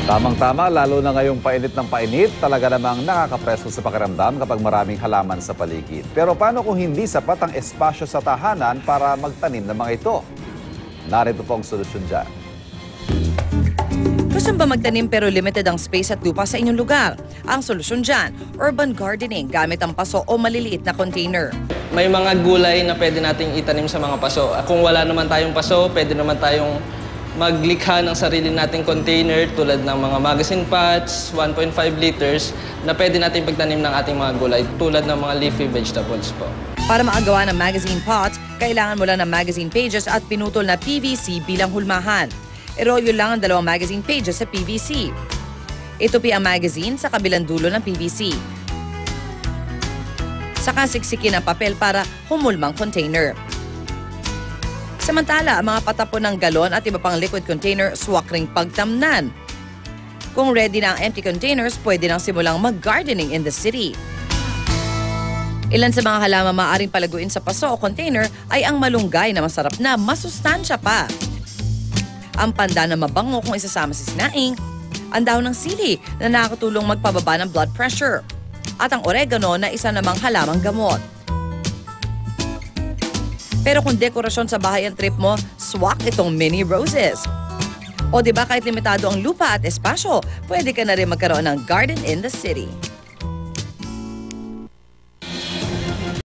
Tamang-tama, lalo na ngayong painit ng painit, talaga namang nakakapresko sa pakiramdam kapag maraming halaman sa paligid. Pero paano kung hindi sapat ang espasyo sa tahanan para magtanim ng mga ito? Narito po ang solusyon dyan. Gusto ba magtanim pero limited ang space at lupa sa inyong lugar? Ang solusyon dyan, urban gardening gamit ang paso o maliliit na container. May mga gulay na pwede nating itanim sa mga paso. Kung wala naman tayong paso, pwede naman tayong maglikha ng sarili nating container tulad ng mga magazine pots, 1.5 liters, na pwede natin pagtanim ng ating mga gulay tulad ng mga leafy vegetables po. Para makagawa ng magazine pots, kailangan mo lang ng magazine pages at pinutol na PVC bilang hulmahan. I-roll lang ang 2 magazine pages sa PVC. Itupi ang magazine sa kabilang dulo ng PVC. Saka siksikin ang papel para humulmang container. Samantala, ang mga patapon ng galon at iba pang liquid container, swak ring pagtamnan. Kung ready na ang empty containers, pwede nang simulang mag-gardening in the city. Ilan sa mga halaman maaaring palaguin sa paso o container ay ang malunggay na masarap na masustansya pa. Ang panda na mabango kung isasama sa sinaing, ang dahon ng sili na nakakatulong magpababa ng blood pressure, at ang oregano na isa namang halamang gamot. Pero kung dekorasyon sa bahay ang trip mo, swak itong mini roses. O diba kahit limitado ang lupa at espasyo, pwede ka na rin magkaroon ng garden in the city.